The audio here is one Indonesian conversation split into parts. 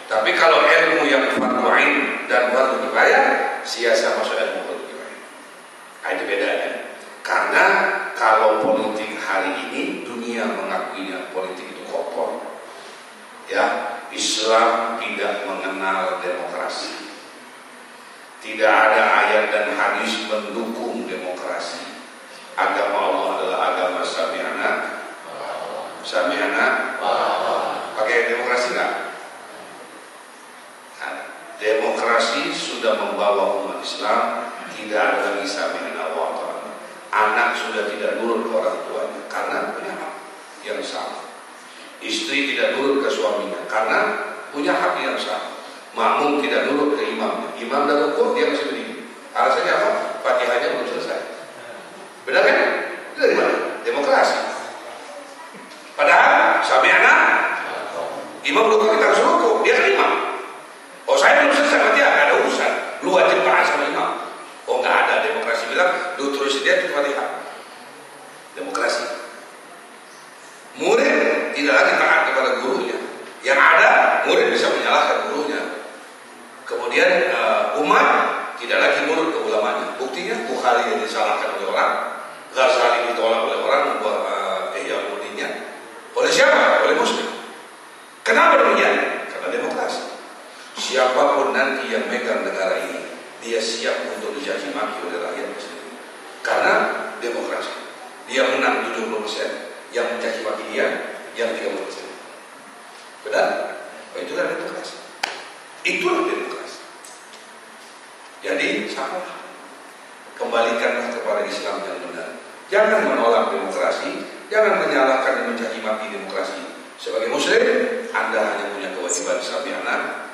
Tapi kalau ilmu yang fardu ain dan fardu kifayah, sia-sia masuk ilmu fardu kifayah. Itu bedanya. Karena kalau politik hari ini dunia mengakuinya politik itu kotor. Ya, Islam tidak mengenal demokrasi. Tidak ada ayat dan hadis mendukung demokrasi. Agama Allah adalah agama sami'ana. Pakai demokrasi nggak? Demokrasi sudah membawa umat Islam tidak ada lagi sami'ana wa ta'ana. Anak sudah tidak nurut ke orang tuanya karena punya hak yang sama. Istri tidak nurut ke suaminya karena punya hak yang sama. Makmum tidak nurut ke imamnya. Imam dan rukuk dia masih berdiri. Alasannya apa? Fatihahnya belum selesai. Benar kan? Itu dari mana? Demokrasi. Padahal sami'ana, imam rukuk kita harus rukuk, dia kan imam. Oh saya belum selesai Fatihah, nggak ada urusan. Lu wajib taat sama imam. Oh nggak ada, demokrasi bilang lu terusin dia itu Fatihah. Demokrasi. Murid tidak lagi taat kepada gurunya. Yang ada murid bisa menyalahkan gurunya. Kemudian umat tidak lagi nurut ke ulamanya. Buktinya Bukhari yang disalahkan oleh orang, Ghazali ditolak oleh orang membuat Ihya Ulumuddinnya. Oleh siapa? Oleh Muslim. Kenapa demikian? Karena demokrasi. Siapapun nanti yang megang negara ini, dia siap untuk dicaci maki oleh rakyat sendiri. Karena demokrasi. Dia menang 70%, yang mencaci maki dia yang 30%. Benar? Itulah demokrasi. Itulah demokrasi. Jadi sama, kembalikanlah kepada Islam yang benar. Jangan menolak demokrasi, jangan menyalahkan dan mencaci maki demokrasi. Sebagai Muslim, Anda hanya punya kewajiban sami'ana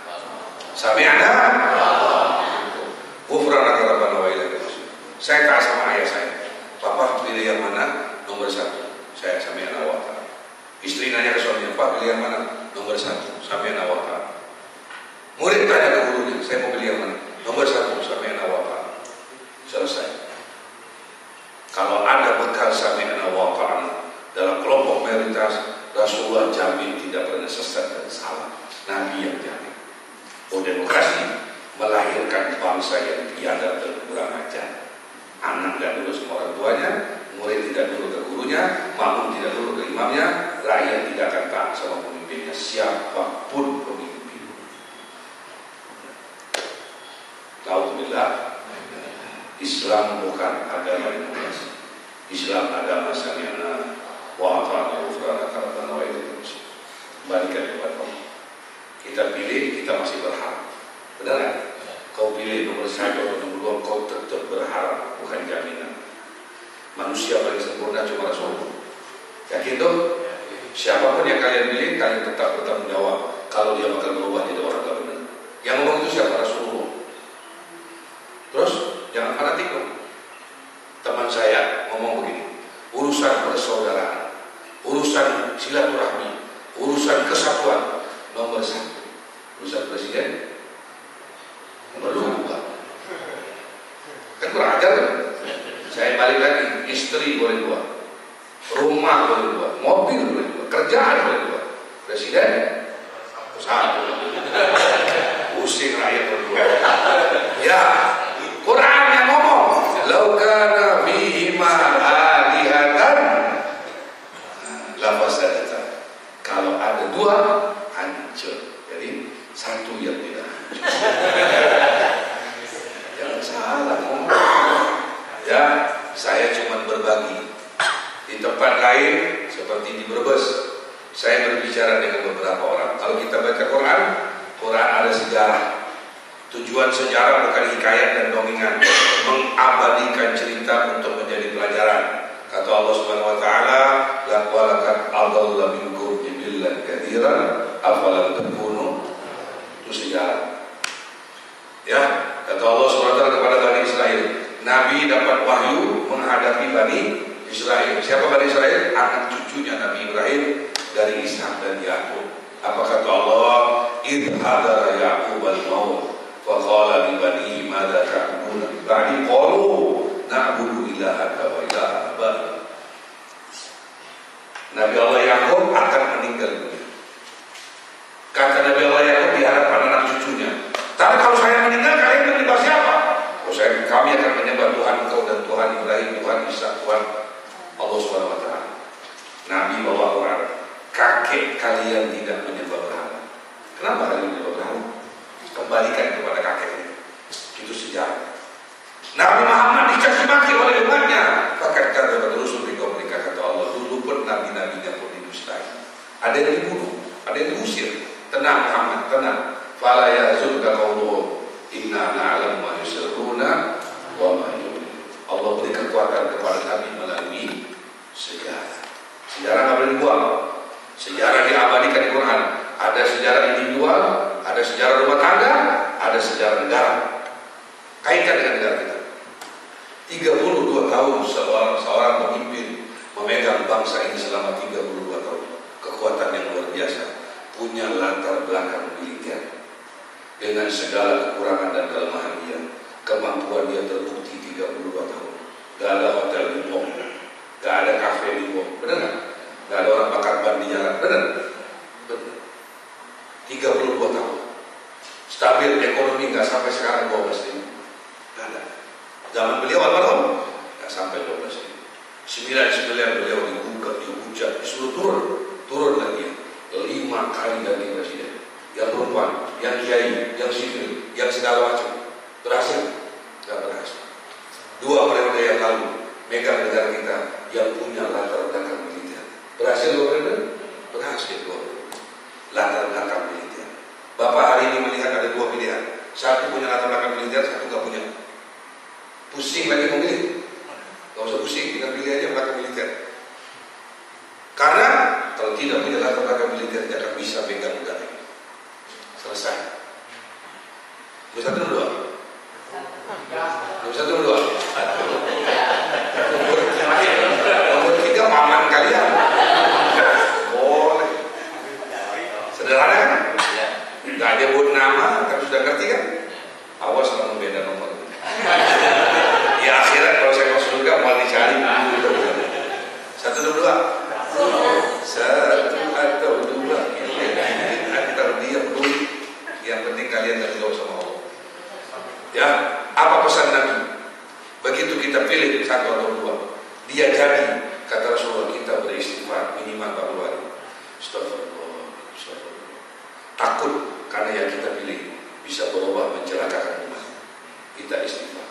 ghufranaka rabbana wa ilaikal masir. Saya taat sama ayah saya. Papa pilih yang mana? Nomor 1. Saya sami'ana wa ta'ala. Istri nanya ke suaminya, Pak pilih yang mana? Nomor 1. Sami'ana wa ta'ala. Murid tanya ke gurunya, saya mau pilih yang mana? Nomor 1. Sami'ana wa ta'ala. Selesai. Kalau ada bekal sami'ana wa ta'ala dalam kelompok mayoritas, Rasulullah jamin tidak pernah sesat dan salah. Nabi yang jamin. Oh, demokrasi melahirkan bangsa yang biadab dan kurang ajar. Anak tidak nurut sama orang tuanya, murid tidak nurut ke gurunya, makmum tidak nurut ke imamnya, rakyat tidak akan taat sama pemimpinnya, siapapun pemimpin. Alhamdulillah, Islam bukan agama demokrasi. Islam agama sami'ana wa ata'na ghufranaka rabbana wa ilaikal masir. Kembalikan kepada Allah. Kita pilih, kita masih berharap. Benar kan? Kau pilih nomor 1 atau nomor 2, kau tetap berharap, bukan jaminan. Manusia paling sempurna cuma Rasulullah. Yakin tuh? Siapapun yang kalian pilih, kalian tetap bertanggung jawab kalau dia bakal berubah jadi orang tak benar. Yang ngomong itu siapa? Rasulullah. Terus jangan fanatik dong. Teman saya ngomong begini, urusan persaudaraan, urusan silaturahmi, urusan kesatuan, nomor 1. Urusan presiden nomor 2. Kan kurang ajar kan? Saya balik lagi, istri boleh 2, rumah boleh 2, mobil boleh 2, kerjaan boleh 2, presiden 1. Pusing rakyat berdua. Ya, Quran yang ngomong, "Lau kana fihima alihatan la fasadata." Kalau ada 2, hancur. Jadi 1 yang tidak hancur. Jangan salah ngomong. Ya, saya cuma berbagi. Di tempat lain seperti di Brebes, saya berbicara dengan beberapa orang. Kalau kita baca Quran, Quran ada sejarah. Tujuan sejarah bukan hikayat dan dongeng, mengabadikan cerita untuk menjadi pelajaran. Kata Allah Subhanahu wa taala, "Laqad adalla minkum jibillan katsiran, afalam takunu." Itu sejarah. Ya, kata Allah Subhanahu wa taala kepada Bani Israel, Nabi dapat wahyu menghadapi Bani Israel. Siapa Bani Israel? Anak cucunya Nabi Ibrahim dari Ishak dan Yakub. Apa kata Allah? "Idh hadara Yaqub al-maut fa qala li banihi madza ta'buduna min ba'di qalu na'budu ilahaka wa ilaha abaik." Nabi Allah Yakub akan meninggal dunia. Kata Nabi Allah Yakub di hadapan surat Allah Subhanahu wa taala. Nabi bawa Quran, kakek kalian tidak menyembah berhala. Kenapa kalian menyembah berhala? Kembalikan kepada kakeknya. Itu sejarah. Nabi Muhammad dicaci maki oleh umatnya. Bahkan kata Rasul di mereka kata Allah, dulu pun nabi-nabinya pun didustai. Ada yang dibunuh, ada yang diusir. Tenang Muhammad, tenang. Fala yahzunka qawluhum inna na'lamu ma yusirruna wa ma yu'linun. Allah beri kekuatan kepada Nabi melalui sejarah. Sejarah nggak boleh dibuang. Sejarah diabadikan di Quran. Ada sejarah individual, ada sejarah rumah tangga, ada sejarah negara. Kaitkan dengan negara kita. 32 tahun seorang pemimpin memegang bangsa ini selama 32 tahun. Kekuatan yang luar biasa. Punya latar belakang militer. Dengan segala kekurangan dan kelemahan dia, kemampuan dia terbukti 32 tahun. Gak ada hotel di Bom, gak ada kafe di Bom, benar gak? Gak ada orang bakar ban di jalan, benar? Benar. 32 tahun. Stabil ekonomi gak sampai sekarang 12 ribu. Gak ada. Zaman beliau almarhum gak sampai 12 ribu. 9 beliau digugat, dihujat, disuruh turun lagi. 5 kali ganti presiden. Yang perempuan, yang kiai, yang sipil, yang segala macam. Berhasil? Gak berhasil. 2 periode yang lalu megang negara kita yang punya latar belakang militer. Berhasil 2 periode? Berhasil 2 periode. Latar belakang militer. Bapak hari ini melihat ada 2 pilihan. Satu punya latar belakang militer, satu gak punya. Pusing lagi memilih. Gak usah pusing, kita pilih aja belakang militer. Karena kalau tidak punya latar belakang militer, tidak akan bisa pegang negara ini. Selesai. Nomor 1 nomor 2. Nomor 1 nomor 2. Nomor 3 paman kalian. Boleh. Sederhana kan? Gak ada buat nama, kan sudah ngerti kan? Awas kalau membeda nomor. Di akhirat kalau saya masuk surga mau dicari. 1 nomor 2. 1 atau 2. Antar dia peduli. Yang penting kalian terjauh sama Allah. Ya, apa pesan Nabi? Begitu kita pilih 1 atau 2, dia jadi, kata Rasulullah, kita beristighfar minimal 40 hari. Astagfirullah. Takut karena yang kita pilih bisa berubah mencelakakan umat. Kita istighfar.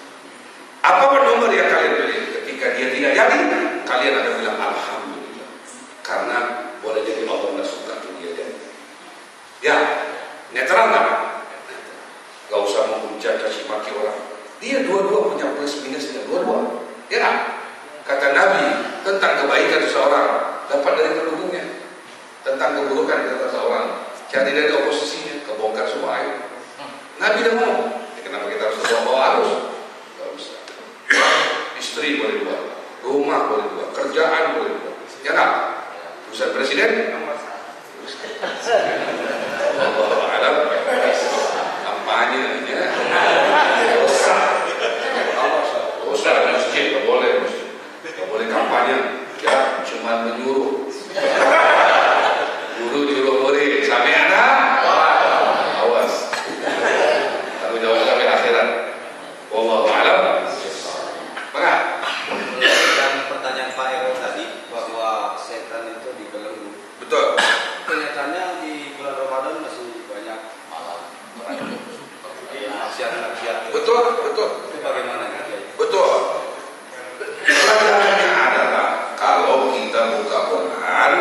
Apapun nomor yang kalian pilih, ketika dia tidak jadi, kalian akan bilang alhamdulillah. Karena boleh jadi Allah tidak suka tuh dia jadi. Ya, netral nggak? Gak usah menghujat, caci maki orang. Dia dua-dua punya plus minusnya, dua-dua. Ya, kata Nabi tentang kebaikan seseorang dapat dari pendukungnya, tentang keburukan kata seseorang cari dari oposisinya, kebongkar semua air. Nabi dah mau. Ya, kenapa kita harus bawa arus? Gak usah. Istri boleh buat, rumah boleh buat, kerjaan boleh buat. Ya nggak? Urusan presiden? Allah alam. Kampanye ya. Usah masjid nggak boleh, nggak boleh kampanye. Ya cuma menyuruh. Guru nyuruh murid sampai anak. Awas. Tanggung jawab sampai akhirat. Wallahu a'lam. Maka dan pertanyaan Pak Ero tadi bahwa setan itu dibelenggu. betul. Kenyataannya di bulan Ramadan masih banyak malam maksiat-maksiat. Betul. Itu bagaimana ya? Betul. Pelajarannya adalah kalau kita buka Quran,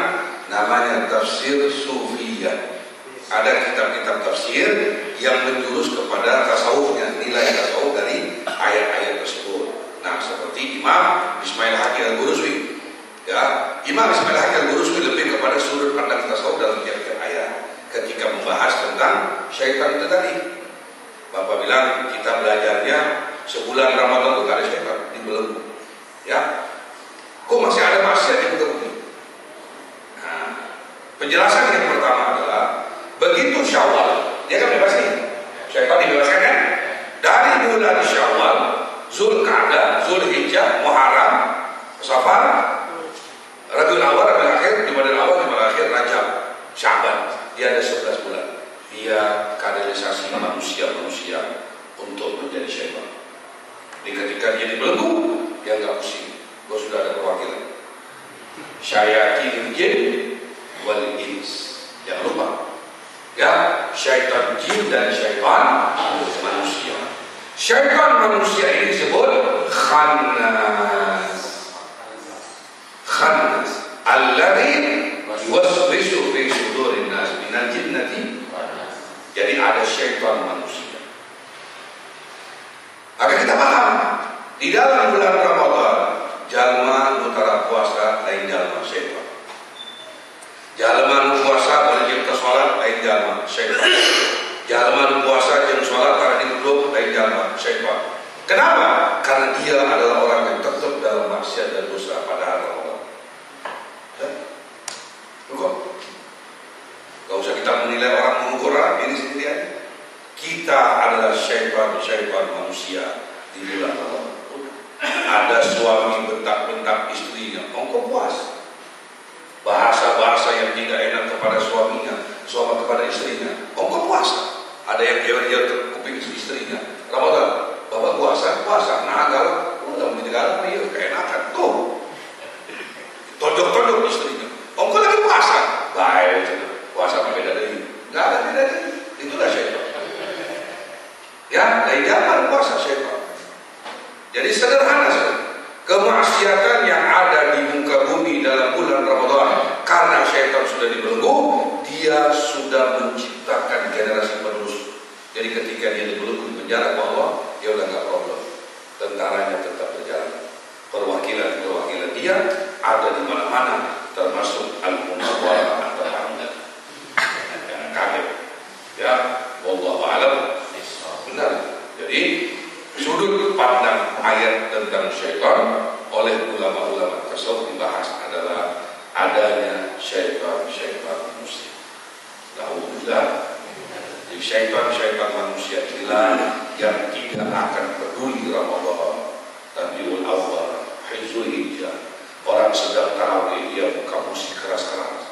namanya tafsir sufiyah. Ada kitab-kitab tafsir yang menjurus kepada tasawufnya, nilai tasawuf dari ayat-ayat tersebut. Nah, seperti Imam Ismail Haqqi Al-Ghuruswi. Ya, Imam Ismail Haqqi Al-Ghuruswi lebih kepada sudut pandang tasawuf dalam tiap-tiap ayat. Ketika membahas tentang syaitan itu tadi, Bapak bilang kita belajarnya sebulan Ramadan itu gak ada syaitan, dibelenggu. Ya, kok masih ada maksiat yang terbukti? Nah, penjelasan yang pertama adalah begitu Syawal, dia kan bebas nih. Syaitan dibebaskan kan? Dari bulan Syawal, Zulqa'dah, Zulhijjah, Muharram, Safar, Rabiul Awal, Rabiul Akhir, Jumadil Awal, Jumadil Akhir, Rajab, Sya'ban. Dia ada 11 bulan. Dia kaderisasi manusia-manusia untuk menjadi syaitan. Jadi ketika dia dibelenggu, dia nggak pusing. Gue sudah ada syayatinul jin wal ins. Jangan lupa. Ya, syaitan jin dan syaitan manusia. Syaitan manusia ini disebut khannas. Khannas alladzi yuwaswisu fi sudurin nas minal jinnati. Jadi ada syaitan manusia. Agar kita paham, di dalam bulan Ramadan jalma utara puasa lain jalma syaitan. Jalma puasa boleh kita sholat lain jalma syaitan. Jalma puasa jam sholat karena duduk lain jalma syaitan. Kenapa? Karena dia adalah orang yang tetap dalam maksiat dan dosa pada Ramadan. Gak usah kita menilai orang mengukur orang ini sendiri aja. Kita adalah syaitan manusia di bulan Ramadan. Ada suami bentak-bentak istrinya, engkau puasa. Bahasa-bahasa yang tidak enak kepada suaminya, suami kepada istrinya, engkau puasa. Ada yang dia terkuping istrinya, Ramadan, bapak puasa, nah galak, udah menjadi galak, iya keenakan tuh. Tonjok-tonjok istrinya, engkau lagi puasa, baik, puasa apa beda dari ini? Nggak ada beda dari ini, itulah syaitan. Ya, dari zaman puasa syaitan. Jadi sederhana sekali. Kemaksiatan yang ada di muka bumi dalam bulan Ramadan karena syaitan sudah dibelenggu, dia sudah menciptakan generasi penerus. Jadi ketika dia dibelenggu di penjara oleh Allah, dia udah nggak problem. Tentaranya tetap berjalan. Perwakilan dia ada di mana-mana, termasuk al-munawwarah atau Hamdan. Jangan kaget. Ya, wallahu a'lam. Benar. Jadi sudut pandang ayat tentang syaitan oleh ulama-ulama tasawuf dibahas adalah adanya syaitan manusia. Alhamdulillah. Jadi syaitan manusia inilah yang tidak akan peduli Ramadan, Rabiul Awwal, Hizul Hijjah. Orang sedang tarawih dia buka musik keras-keras.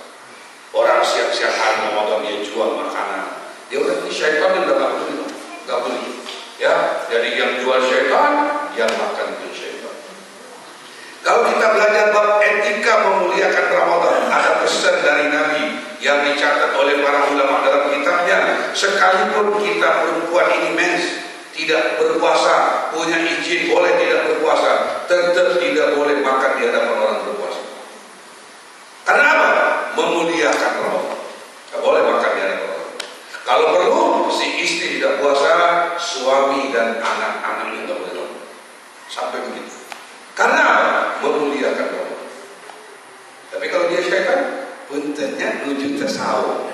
Orang siang-siang hari Ramadan dia jual makanan. Dia udah ini syaitan dan nggak peduli. Ya, jadi yang jual syaitan, yang makan itu syaitan. Kalau kita belajar bab etika memuliakan Ramadan, ada pesan dari Nabi yang dicatat oleh para ulama dalam kitabnya. Sekalipun kita perempuan ini mens, tidak berpuasa, punya izin boleh tidak berpuasa, tetap tidak boleh makan di hadapan orang berpuasa. Karena apa? Memuliakan Ramadan. Tidak boleh makan di hadapan orang. Kalau perlu, si istri tidak puasa, suami dan anak-anaknya tidak boleh. Sampai begitu. Karena apa? Memuliakan Ramadan. Tapi kalau dia syaitan, puntennya nuju tasawuf.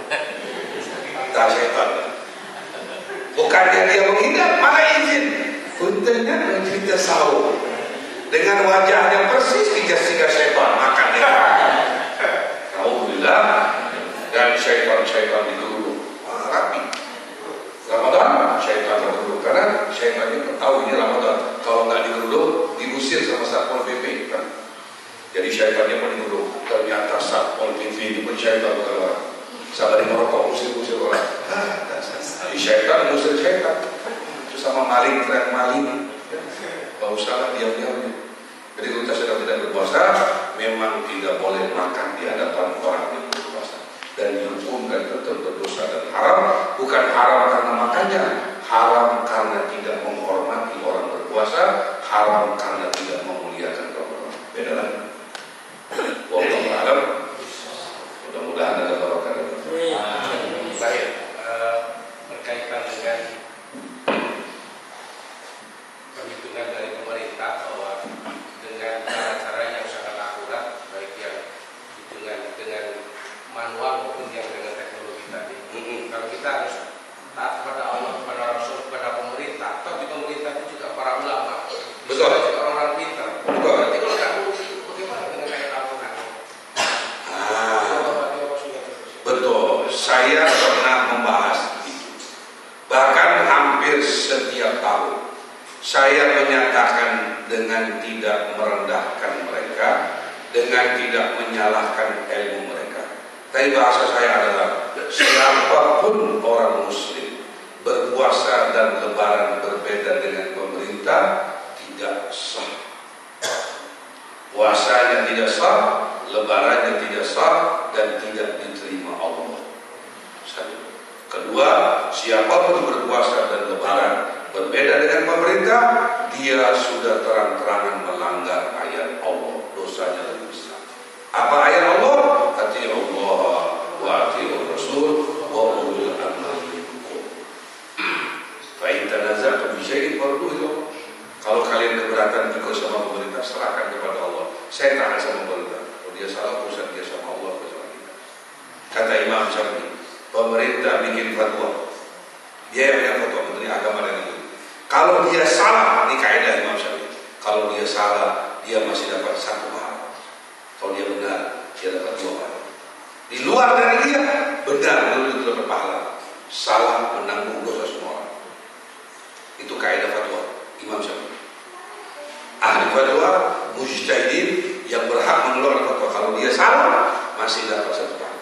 Tak syaitan. Bukannya dia menghindar, malah izin. Puntennya nuju tasawuf. Dengan wajahnya persis tiga syaitan, makan dia. Alhamdulillah. Dan syaitan digeruduk. Rapi. Ramadan, syaitan digeruduk. Karena syaitannya tahu ini Ramadan. Kalau nggak digeruduk, diusir sama Satpol PP kan. Jadi syaitannya pun digeruduk. Ternyata Satpol PP itu pun syaitan bukan orang. Sabar di merokok, usir orang. Jadi syaitan mengusir syaitan. Itu sama maling, tren maling. Gak usah diam-diamnya. Jadi kalau kita sedang tidak berpuasa, memang tidak boleh makan di hadapan orang yang berpuasa. Dan dihukumkan tetap berdosa dan haram. Bukan haram karena makannya, haram karena tidak menghormati orang berpuasa, haram karena tidak memuliakan Ramadan. Beda lagi. Wallahu a'lam. Mudah-mudahan ada barokah. Baik, berkaitan dengan perhitungan dari pemerintah bahwa dengan cara-cara yang sangat akurat, baik yang hitungan dengan manual maupun yang dengan teknologi tadi. Kalau kita harus taat kepada Allah, kepada Rasul, kepada pemerintah, atau di pemerintah itu juga para ulama, betul, juga orang-orang pintar. Betul. Berarti kalau tak bagaimana dengan kayak Al-Quran? Betul. Saya pernah membahas itu. Bahkan hampir setiap tahun saya menyatakan dengan tidak merendahkan mereka, dengan tidak menyalahkan ilmu mereka. Tapi bahasa saya adalah siapapun orang muslim berpuasa dan lebaran berbeda dengan pemerintah tidak sah. Puasanya tidak sah, lebarannya tidak sah dan tidak diterima Allah. Satu. Kedua, siapapun berpuasa dan lebaran berbeda dengan pemerintah, dia sudah terang-terangan melanggar ayat Allah, dosanya lebih besar. Apa ayat Allah? Ati'u Allah wa ati'ur Rasul wa ulul amri minkum. Fa in tanaza'tum fi syai'in farudduhu ila Allah. Kalau kalian keberatan ikut sama pemerintah, serahkan kepada Allah. Saya taat sama pemerintah. Kalau dia salah, urusan dia sama Allah, sama kita. Kata Imam Syafi'i, pemerintah bikin fatwa, dia yang fatwa, Menteri Agama dan itu. Kalau dia salah, ini kaidah Imam Syafi'i. Kalau dia salah, dia masih dapat 1 pahala. Kalau dia benar, dia dapat 2 pahala. Di luar dari dia, benar, belum dapat pahala. Salah menanggung dosa semua orang. Itu kaidah fatwa Imam Syafi'i. Ahli fatwa, mujtahidin yang berhak mengeluarkan fatwa. Kalau dia salah, masih dapat 1 pahala.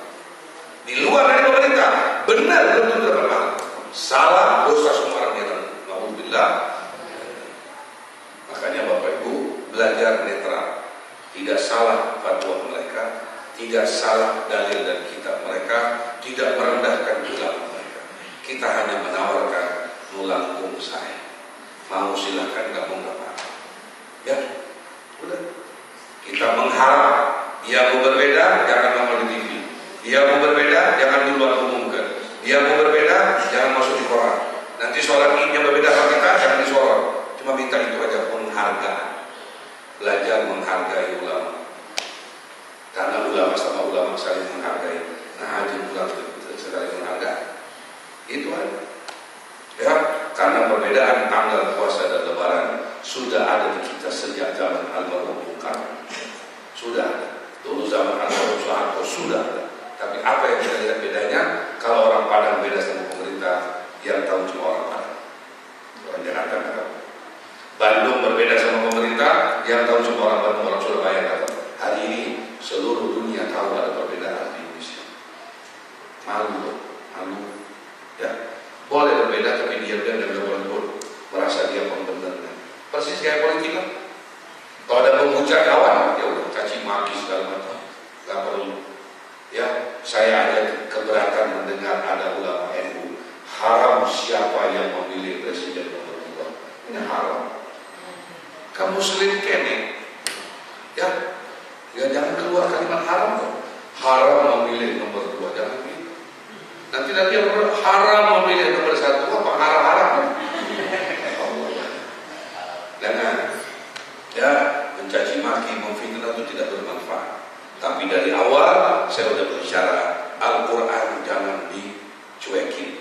Di luar dari pemerintah, benar belum tentu dapat pahala. Salah, dosa semua orang dia tanggung. Alhamdulillah. Makanya Bapak Ibu belajar netral. Tidak salah fatwa mereka, tidak salah dalil dan kitab mereka, tidak merendahkan ulama mereka. Kita hanya menawarkan melangkung saya. Mau silahkan, nggak mau nggak apa-apa. Ya, udah. Kita mengharap dia mau berbeda, jangan nongol di TV. Dia mau berbeda, jangan duluan umumkan. Dia mau berbeda, jangan masuk di koran. Nanti sholat Idnya berbeda sama kita, jangan disorot. Cuma minta itu aja, penghargaan. Belajar menghargai ulama. Karena ulama sama ulama saling menghargai. Nah, haji ulama saling menghargai. Itu aja. Ya, karena perbedaan tanggal puasa dan lebaran sudah ada di kita sejak zaman Almarhum Bung Karno. Sudah ada. Dulu zaman Almarhum Soeharto sudah ada. Tapi apa yang kita lihat bedanya? Kalau orang Padang beda sama pemerintah, yang tahu cuma orang Padang. Orang Jakarta nggak tahu. Bandung berbeda sama pemerintah, yang tahu cuma orang Bandung, orang Surabaya nggak tahu. Hari ini seluruh dunia tahu ada perbedaan di Indonesia. Malu, malu. Ya, boleh berbeda tapi diam-diam dan boleh merasa dia pembenar. Persis kayak politik lah. Kalau ada menghujat kawan, ya udah caci maki segala macam, nggak perlu. Ya, saya ada keberatan mendengar ada ulama NU haram siapa yang memilih presiden nomor 2. Ini haram. Kamu muslim kene, ya, jangan keluar kalimat haram dong. Haram memilih nomor 2, jangan pilih. Nanti yang haram memilih nomor 1, apa haram-haram? Jangan, ya, mencaci maki, memfitnah itu tidak bermanfaat. Tapi dari awal saya sudah berbicara, Al-Quran jangan dicuekin,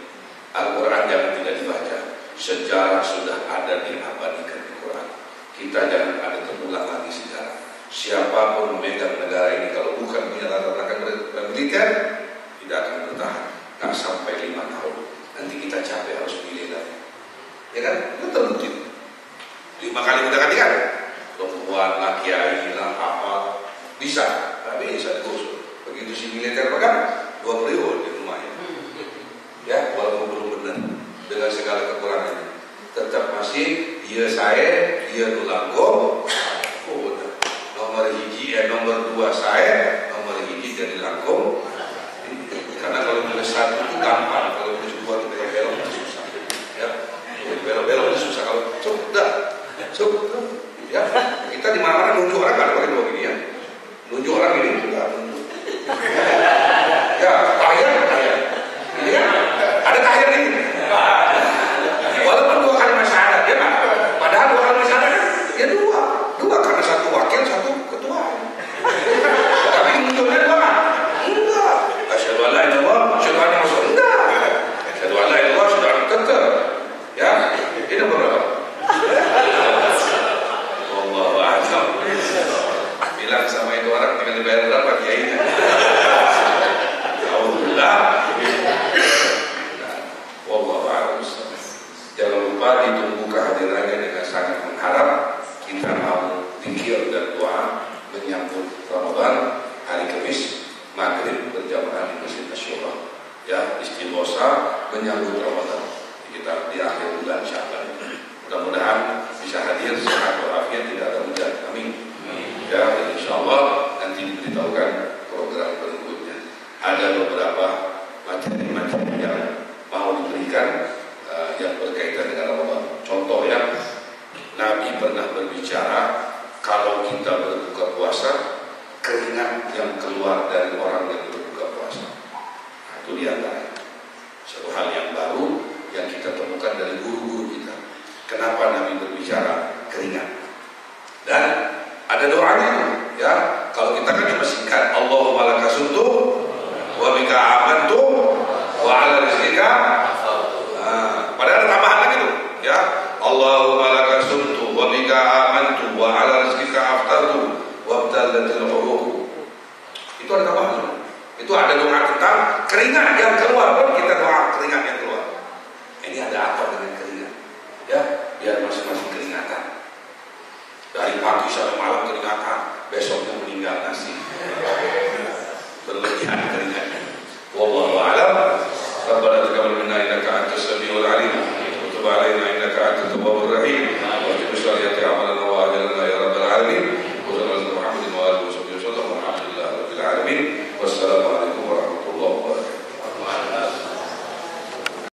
Al-Quran jangan tidak dibaca. Sejarah sudah ada diabadikan di Quran. Kita jangan ada terulang lagi sejarah. Siapapun memegang negara ini kalau bukan punya latar belakang militer, tidak akan bertahan. Nggak sampai 5 tahun. Nanti kita capek harus pilih lagi. Ya kan? Itu terbukti. 5 kali kita gantikan. Perempuan, laki-laki, apa bisa. Tapi bisa digusur. Begitu si militer pegang 2 periode lumayan. Ya, walaupun belum benar dengan segala kekurangannya, tetap masih dia saya, dia Dulangko. Oh, udah. Nomor 2 saya, nomor hiji dari Langkong. Karena kalau tulis 1 itu gampang, kalau tulis 2 itu belok-belok itu susah. Ya, belok-belok itu susah. Kalau sudah, ya, kita di mana-mana nunjuk orang kan pakai 2 gini ya. Nunjuk orang ini juga nunjuk. Ya, tahir. Ini kan ada tahir ini. Walaupun 2 kalimat syahadat, ya kan? Padahal 2 kalimat syahadat kan ya 2 karena 1 wakil, 1 ketua. Tapi nunjuknya 2 kan? Enggak. Asyhadu an la ilaha illallah, asyhadu anna Rasulullah. Enggak. Asyhadu an la ilaha illallah, sudah tetap. Ya, ini berapa? Wallahu a'lam. Bilang sama itu orang tinggal dibayar berapa kiainya? Alhamdulillah. Wallahu a'lam. Jangan lupa ditunggu kehadirannya dengan sangat mengharap. Kita mau zikir dan doa menyambut Ramadan hari Kamis maghrib berjamaah di Masjid Asyura. Ya, istighosa menyambut Ramadan. Kita di akhir bulan Sya'ban. Mudah-mudahan bisa hadir sehat walafiat, tidak ada hujan. Amin. Ya, insyaallah nanti diberitahukan ada beberapa materi-materi yang mau diberikan yang berkaitan dengan Ramadan. Contoh ya, Nabi pernah berbicara kalau kita berbuka puasa, keringat yang keluar dari orang yang berbuka puasa. Nah, itu diantara satu hal yang baru yang kita temukan dari guru-guru kita. Kenapa Nabi berbicara keringat? Dan ada doanya, ya. Kalau kita kan cuma singkat, Allahumma laka sumtu wa bika amantu wa ala rizqika. Padahal ada tambahan lagi tuh, ya. Allahumma laka sumtu wa bika amantu wa ala rizqika aftartu wa abtalatil uruq. Itu ada tambahan. Itu ada doa tentang keringat yang keluar, kan kita doa keringat yang keluar. Ini ada apa dengan keringat? Ya, biar masing-masing keringatan. Dari pagi sampai malam keringatan, besoknya meninggal nasi.